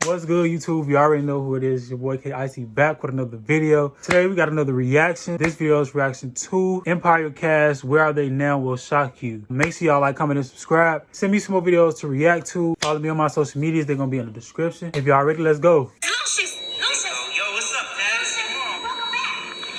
What's good, YouTube? You already know who it is. Your boy Icyy back with another video. Today we got another reaction. This video is reaction to Empire cast. Where are they now? Will shock you. Make sure y'all like, comment, and subscribe. Send me some more videos to react to. Follow me on my social medias. They're gonna be in the description. If y'all ready, let's go. Yo, what's up, Taz? Welcome back.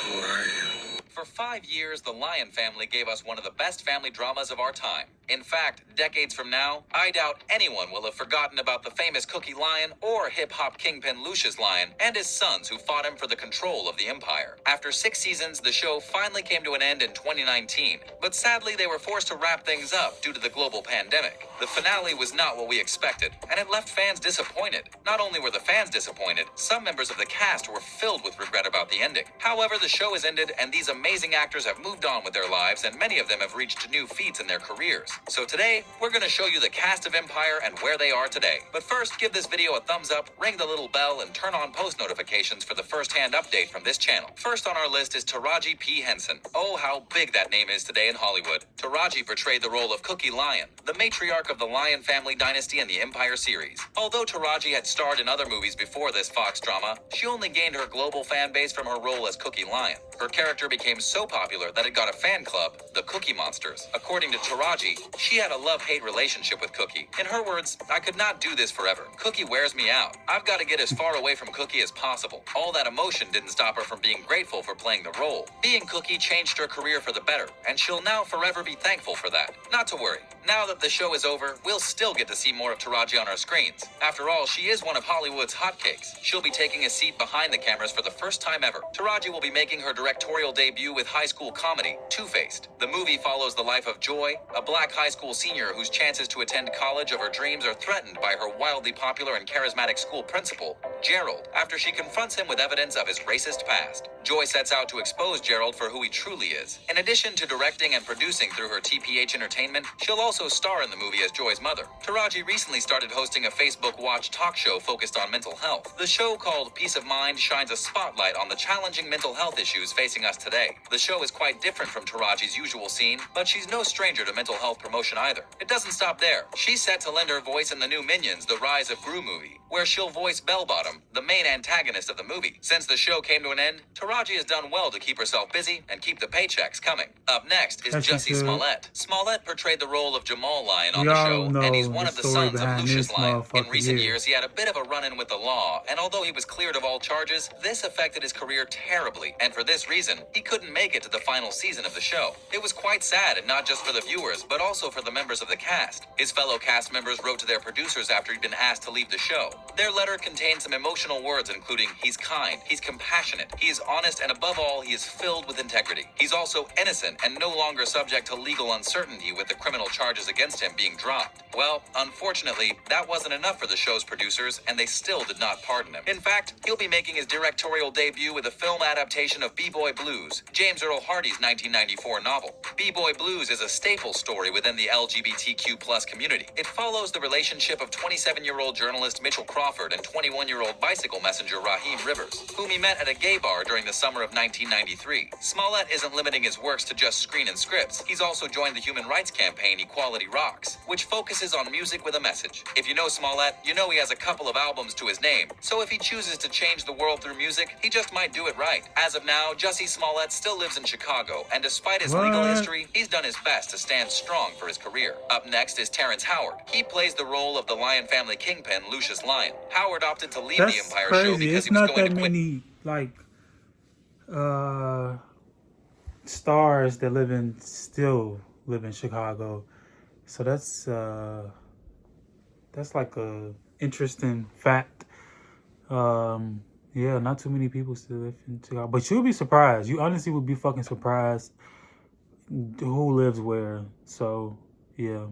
Who are you? For 5 years, the Lyon family gave us one of the best family dramas of our time. In fact, decades from now, I doubt anyone will have forgotten about the famous Cookie Lyon or hip-hop kingpin Lucius Lyon and his sons who fought him for the control of the empire. After 6 seasons, the show finally came to an end in 2019, but sadly they were forced to wrap things up due to the global pandemic. The finale was not what we expected, and it left fans disappointed. Not only were the fans disappointed, some members of the cast were filled with regret about the ending. However, the show has ended, and these amazing actors have moved on with their lives, and many of them have reached new feats in their careers. So today, we're going to show you the cast of Empire and where they are today. But first, give this video a thumbs up, ring the little bell, and turn on post notifications for the first-hand update from this channel. First on our list is Taraji P. Henson. Oh, how big that name is today in Hollywood. Taraji portrayed the role of Cookie Lyon, the matriarch of the Lyon family dynasty in the Empire series. Although Taraji had starred in other movies before this Fox drama, she only gained her global fan base from her role as Cookie Lyon. Her character became so popular that it got a fan club, the Cookie Monsters. According to Taraji, she had a love-hate relationship with Cookie. In her words, "I could not do this forever. Cookie wears me out. I've got to get as far away from Cookie as possible." All that emotion didn't stop her from being grateful for playing the role. Being Cookie changed her career for the better, and she'll now forever be thankful for that. Not to worry. Now that the show is over, we'll still get to see more of Taraji on our screens. After all, she is one of Hollywood's hotcakes. She'll be taking a seat behind the cameras for the first time ever. Taraji will be making her directorial debut with high school comedy, Two-Faced. The movie follows the life of Joy, a black high school senior whose chances to attend college of her dreams are threatened by her wildly popular and charismatic school principal, Gerald, after she confronts him with evidence of his racist past. Joy sets out to expose Gerald for who he truly is. In addition to directing and producing through her TPH Entertainment, she'll also star in the movie as Joy's mother. Taraji recently started hosting a Facebook Watch talk show focused on mental health. The show, called Peace of Mind, shines a spotlight on the challenging mental health issues facing us today. The show is quite different from Taraji's usual scene, but she's no stranger to mental health promotion either. It doesn't stop there. She's set to lend her voice in the new Minions: The Rise of Gru movie, where she'll voice Bellbottom, the main antagonist of the movie. Since the show came to an end, Taraji has done well to keep herself busy and keep the paychecks coming. Up next is Jussie Smollett. Smollett portrayed the role of Jamal Lyon on the show, and he's one of the sons of Lucius Lyon. In recent years, he had a bit of a run-in with the law, and although he was cleared of all charges, this affected his career terribly, and for this reason, he couldn't make it to the final season of the show. It was quite sad, and not just for the viewers, but also for the members of the cast. His fellow cast members wrote to their producers after he'd been asked to leave the show. Their letter contained some emotional words, including, "He's kind, he's compassionate, he is honest, and above all, he is filled with integrity. He's also innocent and no longer subject to legal uncertainty with the criminal charges against him being dropped." Well, unfortunately, that wasn't enough for the show's producers, and they still did not pardon him. In fact, he'll be making his directorial debut with a film adaptation of B-Boy Blues, James Earl Hardy's 1994 novel. B-Boy Blues is a staple story within the LGBTQ+ community. It follows the relationship of 27-year-old journalist Mitchell Crawford and 21-year-old bicycle messenger Raheem Rivers, whom he met at a gay bar during the summer of 1993. Smollett isn't limiting his works to just screen and scripts. He's also joined the human rights campaign Equality Rocks, which focuses on music with a message. If you know Smollett, you know he has a couple of albums to his name, so if he chooses to change the world through music, he just might do it right. As of now, Jussie Smollett still lives in Chicago, and despite his legal history, he's done his best to stand strong for his career. Up next is Terrence Howard. He plays the role of the Lyon family kingpin, Lucius Lyon. Howard opted to leave the Empire show because he was going to quit. Many stars that still live in Chicago, so that's like a interesting fact. Yeah, not too many people still live in Chicago, but you'll be surprised. You honestly would be fucking surprised who lives where. So yeah.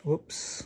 Whoops.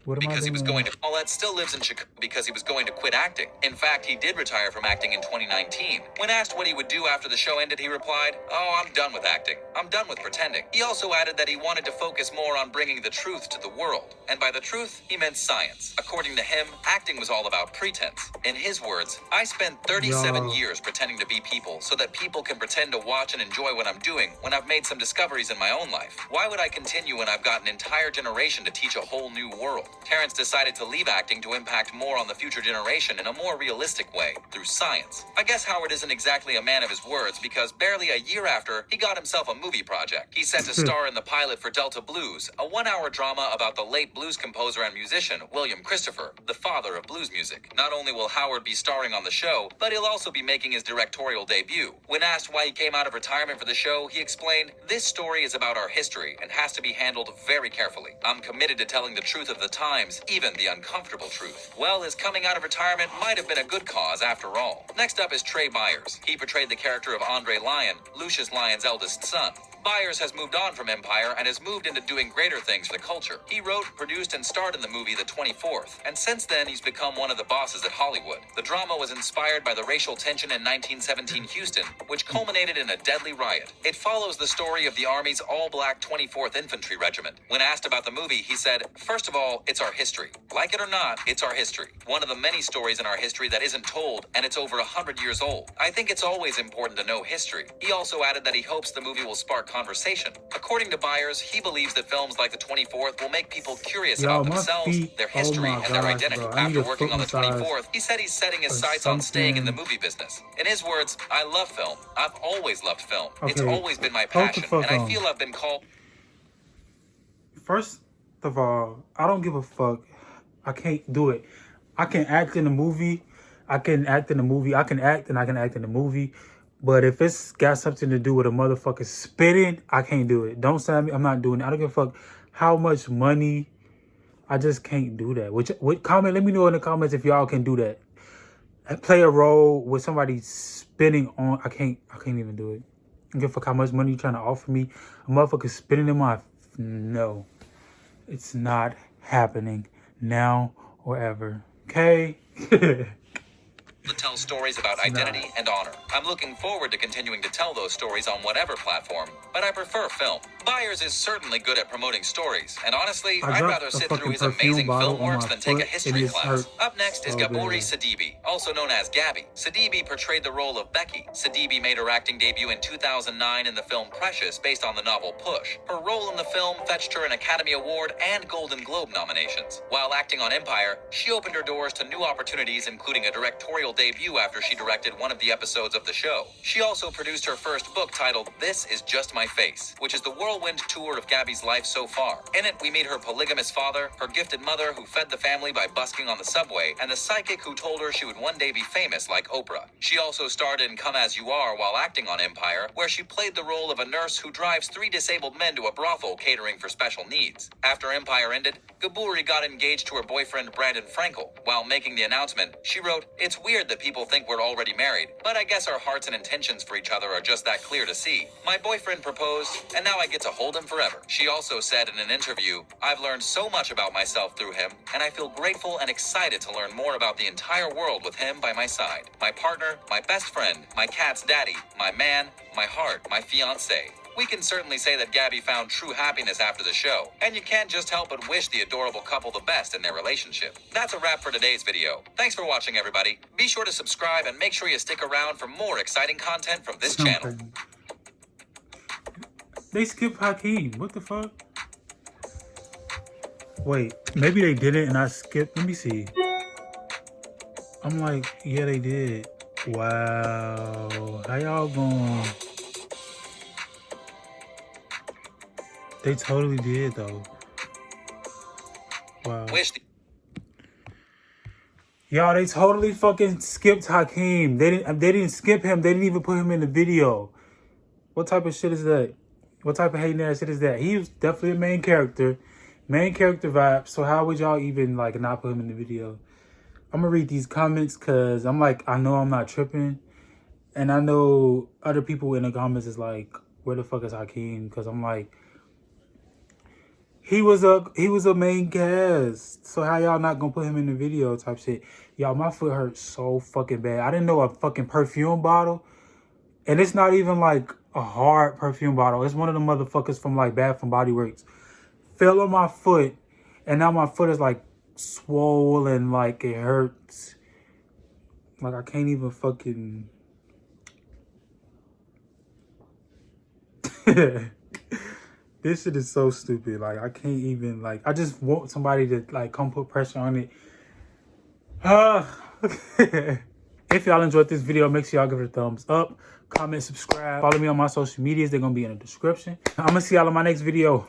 What am I because he was doing? going to Paulette still lives in Chicago because he was going to quit acting. In fact, he did retire from acting in 2019. When asked what he would do after the show ended, he replied, "Oh, I'm done with acting. I'm done with pretending." He also added that he wanted to focus more on bringing the truth to the world. And by the truth, he meant science. According to him, acting was all about pretense. In his words, "I spent 37 Yo. years pretending to be people so that people can pretend to watch and enjoy what I'm doing when I've made some discoveries in my own life. Why would I continue when I've got an entire generation to teach a whole new world?" Terrence decided to leave acting to impact more on the future generation in a more realistic way, through science. I guess Howard isn't exactly a man of his words because barely a year after, he got himself a movie project. He's set to star in the pilot for Delta Blues, a 1-hour drama about the late blues composer and musician William Christopher, the father of blues music. Not only will Howard be starring on the show, but he'll also be making his directorial debut. When asked why he came out of retirement for the show, he explained, "This story is about our history and has to be handled very carefully. I'm committed to telling the truth of the times, even the uncomfortable truth." Well, his coming out of retirement might have been a good cause after all. Next up is Trey Byers. He portrayed the character of Andre Lyon, Lucius Lyon's eldest son. Byers has moved on from Empire and has moved into doing greater things for the culture. He wrote, produced, and starred in the movie The 24th, and since then he's become one of the bosses at Hollywood. The drama was inspired by the racial tension in 1917 Houston, which culminated in a deadly riot. It follows the story of the Army's all-black 24th Infantry Regiment. When asked about the movie, he said, "First of all, it's our history. Like it or not, it's our history. One of the many stories in our history that isn't told, and it's over 100 years old. I think it's always important to know history." He also added that he hopes the movie will spark conversation. According to Byers, he believes that films like The 24th will make people curious Yo, about my themselves, feet. their Oh history, my and their gosh, identity. bro. I need After a working foot on The massage 24th, he said he's setting his or sights on staying in the something. movie business. In his words, "I love film. I've always loved film. It's Okay, always been my hold the passion, fuck and I on. feel I've been called..." First of all, I don't give a fuck. I can't do it. I can act in a movie. I can act in a movie. I can act and I can act in a movie. But if it's got something to do with a motherfucker spitting, I can't do it. Don't say me. I'm not doing it. I don't give a fuck how much money. I just can't do that. Which comment? Let me know in the comments if y'all can do that. Play a role with somebody spitting on. I can't even do it. I don't give a fuck how much money you trying to offer me. A motherfucker spitting in my. No. It's not happening now or ever. Okay? to tell stories about identity and honor. I'm looking forward to continuing to tell those stories on whatever platform, but I prefer film. Byers is certainly good at promoting stories, and honestly, I'd rather sit through his amazing film works than take a history class. Up next is Gaburi Sidibe, also known as Gabby. Sidibe portrayed the role of Becky. Sidibe made her acting debut in 2009 in the film Precious, based on the novel Push. Her role in the film fetched her an Academy Award and Golden Globe nominations. While acting on Empire, she opened her doors to new opportunities, including a directorial debut after she directed one of the episodes of the show. She also produced her first book titled This Is Just My Face, which is the whirlwind tour of Gabby's life so far. In it, we meet her polygamous father, her gifted mother who fed the family by busking on the subway, and the psychic who told her she would one day be famous like Oprah. She also starred in Come As You Are while acting on Empire, where she played the role of a nurse who drives 3 disabled men to a brothel catering for special needs. After Empire ended, Gaburi got engaged to her boyfriend Brandon Frankel. While making the announcement, she wrote, "It's weird that people think we're already married, but I guess our hearts and intentions for each other are just that clear to see. My boyfriend proposed, and now I get to hold him forever." She also said in an interview, "I've learned so much about myself through him, and I feel grateful and excited to learn more about the entire world with him by my side. My partner, my best friend, my cat's daddy, my man, my heart, my fiancé." We can certainly say that Gabby found true happiness after the show, and you can't just help but wish the adorable couple the best in their relationship. That's a wrap for today's video. Thanks for watching, everybody. Be sure to subscribe and make sure you stick around for more exciting content from this channel. They skipped Hakeem. What the fuck? Wait, maybe they didn't and I skipped. Let me see. I'm like, yeah, they did. Wow. How y'all going? They totally did, though. Wow. Y'all, they totally fucking skipped Hakeem. They didn't skip him. They didn't even put him in the video. What type of shit is that? What type of hating ass shit is that? He was definitely a main character. Main character vibe. So how would y'all even like not put him in the video? I'm gonna read these comments because I'm like, I know I'm not tripping. And I know other people in the comments is like, where the fuck is Hakeem? Because I'm like, He was a main cast. So how y'all not gonna put him in the video type shit? Y'all, my foot hurts so fucking bad. I didn't know a fucking perfume bottle. And it's not even like a hard perfume bottle. It's one of the motherfuckers from like Bath and Body Works. Fell on my foot. And now my foot is like swollen, like it hurts. Like I can't even fucking... This shit is so stupid. Like I can't even, like, I just want somebody to like come put pressure on it. If y'all enjoyed this video, make sure y'all give it a thumbs up, comment, subscribe, follow me on my social medias. They're gonna be in the description. I'm gonna see y'all in my next video.